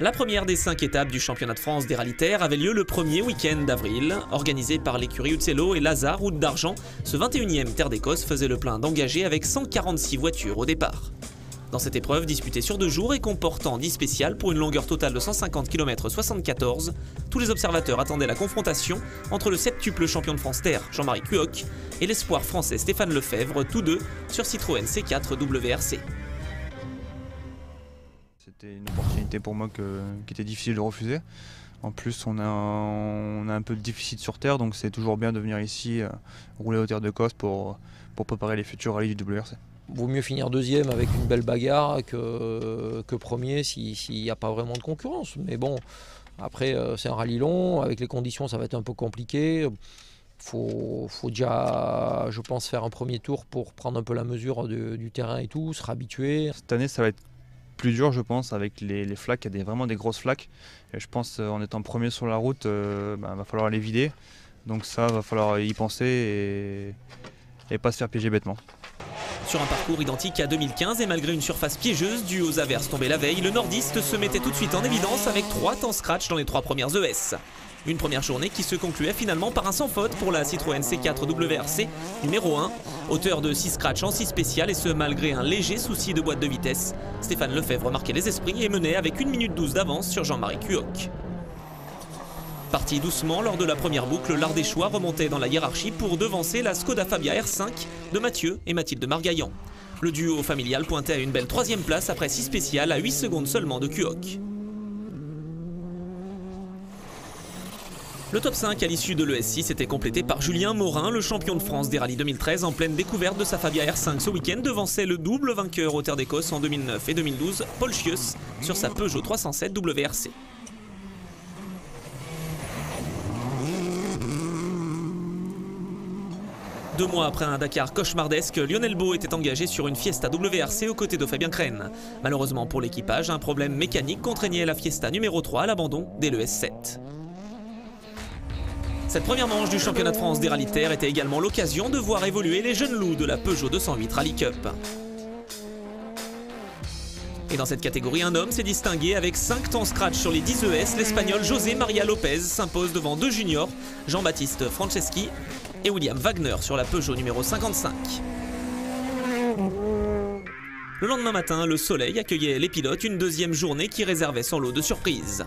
La première des 5 étapes du championnat de France des rallyes terre avait lieu le premier week-end d'avril. Organisé par l'écurie Uccello et Lazare, Route d'Argent, ce 21e Terre d'Écosse faisait le plein d'engagés avec 146 voitures au départ. Dans cette épreuve disputée sur 2 jours et comportant 10 spéciales pour une longueur totale de 150 km 74, tous les observateurs attendaient la confrontation entre le septuple champion de France terre Jean-Marie Cuoc et l'espoir français Stéphane Lefebvre, tous deux sur Citroën C4 WRC. C'était une opportunité pour moi qui était difficile de refuser. En plus, on a un peu de déficit sur terre, donc c'est toujours bien de venir ici rouler aux terres d'Écosse pour préparer les futurs rallyes du WRC. Vaut mieux finir deuxième avec une belle bagarre que premier s'il n'y a pas vraiment de concurrence. Mais bon, après c'est un rallye long, avec les conditions ça va être un peu compliqué. Faut déjà, je pense, faire un premier tour pour prendre un peu la mesure du terrain et tout, se réhabituer. Cette année ça va être plus dur, je pense, avec les flaques. Il y a vraiment des grosses flaques. Et je pense en étant premier sur la route, va falloir les vider. Donc ça, va falloir y penser et pas se faire piéger bêtement. Sur un parcours identique à 2015 et malgré une surface piégeuse due aux averses tombées la veille, le nordiste se mettait tout de suite en évidence avec 3 temps scratch dans les 3 premières ES. Une première journée qui se concluait finalement par un sans faute pour la Citroën C4 WRC numéro 1, auteur de 6 scratchs en 6 spéciales et ce malgré un léger souci de boîte de vitesse. Stéphane Lefebvre marquait les esprits et menait avec 1 minute 12 d'avance sur Jean-Marie Cuoc. Parti doucement lors de la première boucle, l'Ardéchois remontait dans la hiérarchie pour devancer la Skoda Fabia R5 de Mathieu et Mathilde Margaillan. Le duo familial pointait à une belle 3e place après 6 spéciales à 8 secondes seulement de Cuoc. Le top 5 à l'issue de l'ES6 était complété par Julien Morin, le champion de France des rallyes 2013 en pleine découverte de sa Fabia R5 ce week-end, devançait le double vainqueur aux terres d'Écosse en 2009 et 2012, Paul Chius, sur sa Peugeot 307 WRC. Deux mois après un Dakar cauchemardesque, Lionel Beau était engagé sur une Fiesta WRC aux côtés de Fabien Crène. Malheureusement pour l'équipage, un problème mécanique contraignait la Fiesta numéro 3 à l'abandon dès le S7. Cette première manche du championnat de France des rallyes terre était également l'occasion de voir évoluer les jeunes loups de la Peugeot 208 Rally Cup. Et dans cette catégorie, un homme s'est distingué avec 5 temps scratch sur les 10 ES. L'Espagnol José María López s'impose devant 2 juniors, Jean-Baptiste Franceschi et William Wagner sur la Peugeot numéro 55. Le lendemain matin, le soleil accueillait les pilotes, une 2e journée qui réservait son lot de surprises.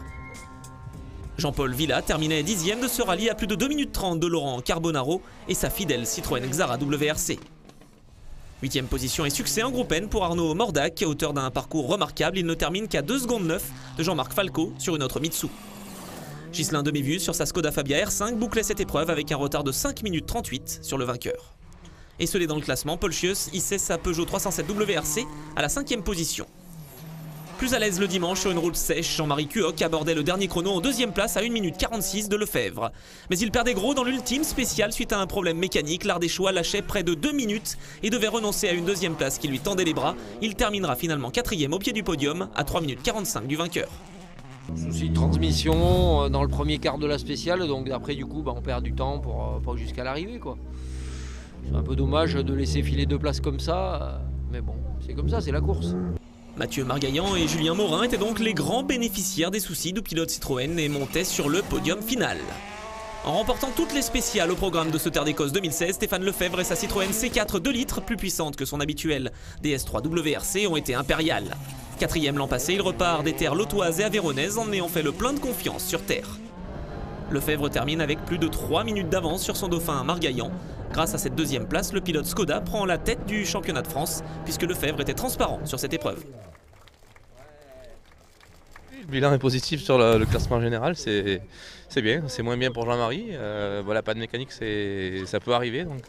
Jean-Paul Villa terminait 10e de ce rallye à plus de 2 minutes 30 de Laurent Carbonaro et sa fidèle Citroën Xara WRC. 8e position et succès en groupe N pour Arnaud Mordac, auteur d'un parcours remarquable. Il ne termine qu'à 2 secondes 9 de Jean-Marc Falco sur une autre Mitsu. Ghislain Demivius sur sa Skoda Fabia R5 bouclait cette épreuve avec un retard de 5 minutes 38 sur le vainqueur. Esselé dans le classement, Paul Chius hissait sa Peugeot 307 WRC à la 5e position. Plus à l'aise le dimanche sur une route sèche, Jean-Marie Cuoc abordait le dernier chrono en 2e place à 1 minute 46 de Lefebvre. Mais il perdait gros dans l'ultime spéciale suite à un problème mécanique. L'Ardéchois lâchait près de 2 minutes et devait renoncer à une 2e place qui lui tendait les bras. Il terminera finalement 4e au pied du podium à 3 minutes 45 du vainqueur. Souci de transmission dans le premier quart de la spéciale, donc après du coup on perd du temps pour jusqu'à l'arrivée, quoi. C'est un peu dommage de laisser filer 2 places comme ça, mais bon, c'est comme ça, c'est la course. Mathieu Margaillan et Julien Morin étaient donc les grands bénéficiaires des soucis du pilote Citroën et montaient sur le podium final. En remportant toutes les spéciales au programme de ce Terre d'Écosse 2016, Stéphane Lefebvre et sa Citroën C4 2 litres, plus puissante que son habituel DS3 WRC, ont été impériales. 4e l'an passé, il repart des terres lotoises et aveyronaises en ayant fait le plein de confiance sur terre. Lefebvre termine avec plus de 3 minutes d'avance sur son dauphin Margaillan. Grâce à cette 2e place, le pilote Skoda prend la tête du championnat de France puisque Lefebvre était transparent sur cette épreuve. Le bilan est positif sur le classement général, c'est bien, c'est moins bien pour Jean-Marie. Voilà, pas de mécanique, ça peut arriver, donc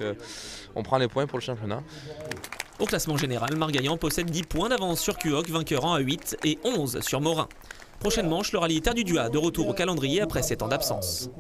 on prend les points pour le championnat. Au classement général, Margaillan possède 10 points d'avance sur Cuoc, vainqueur en A8 et 11 sur Morin. Prochaine manche, le rallye Terre du Duat, de retour au calendrier après 7 ans d'absence.